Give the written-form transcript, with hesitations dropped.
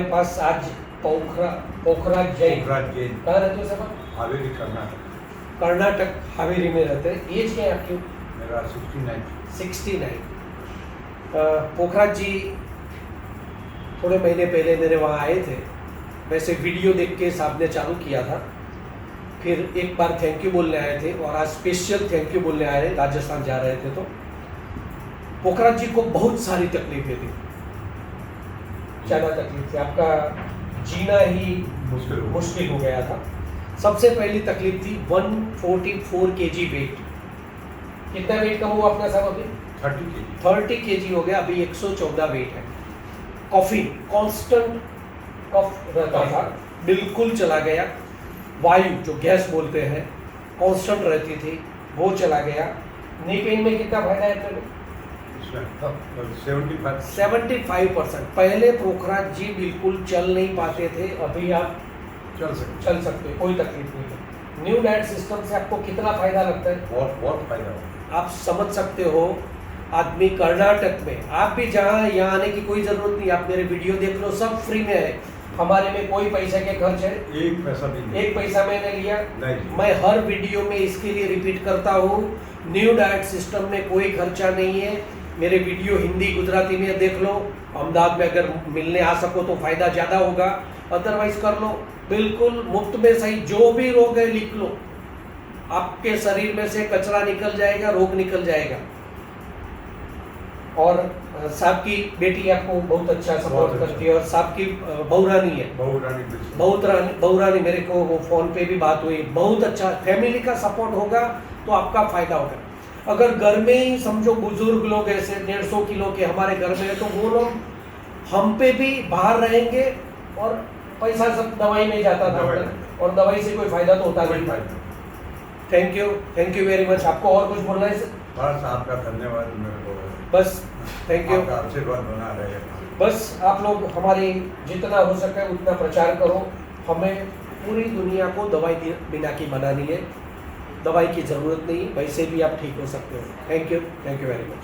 पास आज पोखराज जैन। कहाँ रहते हो सर? हावेरी कर्नाटक। कर्नाटक हावेरी में रहते हैं। एज क्या है आपकी? मेरा 69। पोखराज जी थोड़े महीने पहले मेरे वहाँ आए थे। वैसे वीडियो देख के साहब ने चालू किया था, फिर एक बार थैंक यू बोलने आए थे और आज स्पेशल थैंक यू बोलने आए, राजस्थान जा रहे थे। तो पोखराज जी को बहुत सारी तकलीफें थी, ज़्यादा तकलीफ थी, आपका जीना ही मुश्किल हो गया था। सबसे पहली तकलीफ थी 144 kg वेट। कितना वेट कम हुआ अपना साहब अभी? 30 kg हो गया, अभी 114 वेट है। कॉफी कांस्टेंट कफ रहता था, बिल्कुल चला गया। वायु जो गैस बोलते हैं कांस्टेंट रहती थी, वो चला गया। नी पेन में कितना फायदा है तेरे? 75%। पहले पोखराज जी बिल्कुल चल नहीं पाते थे, अभी आप चल सकते, कोई तकलीफ नहीं है। न्यू डाइट सिस्टम से आपको कितना फायदा लगता है? बहुत फायदा होगा। आप समझ सकते हो, आदमी कर्नाटक में, आप भी जहाँ यहाँ आने की कोई जरूरत नहीं, आप मेरे वीडियो देख लो, सब फ्री में है। हमारे में कोई पैसे के खर्च है? एक पैसा भी नहीं। एक पैसा मैंने लिया नहीं। मैं हर वीडियो में इसके लिए रिपीट करता हूँ, न्यू डाइट सिस्टम में कोई खर्चा नहीं है। मेरे वीडियो हिंदी गुजराती में देख लो, अहमदाबाद में अगर मिलने आ सको तो फायदा ज़्यादा होगा, अदरवाइज कर लो, बिल्कुल मुफ्त में सही। जो भी रोग है लिख लो, आपके शरीर में से कचरा निकल जाएगा, रोग निकल जाएगा। और साहब की बेटी आपको बहुत अच्छा सपोर्ट करती है, और साहब की बहुरानी है, बहुरानी मेरे को वो फोन पे भी बात हुई, बहुत अच्छा। फैमिली का सपोर्ट होगा तो आपका फायदा होगा। अगर घर में ही समझो बुजुर्ग लोग ऐसे 150 किलो के हमारे घर में है, तो वो लोग हम पे भी बाहर रहेंगे और पैसा सब दवाई में जाता था, और दवाई से कोई फायदा तो होता नहीं। Thank you very much. आपको और कुछ बोलना है सर? बस आपका धन्यवाद। मेरे को बस थैंक यू। आपका आशीर्वाद बना रहे। बस आप लोग हमारी जितना हो सके उतना प्रचार करो। हमें पूरी दुनिया को दवाई बिना की बनानी है, दवाई की ज़रूरत नहीं, वैसे भी आप ठीक हो सकते हो। Thank you very much.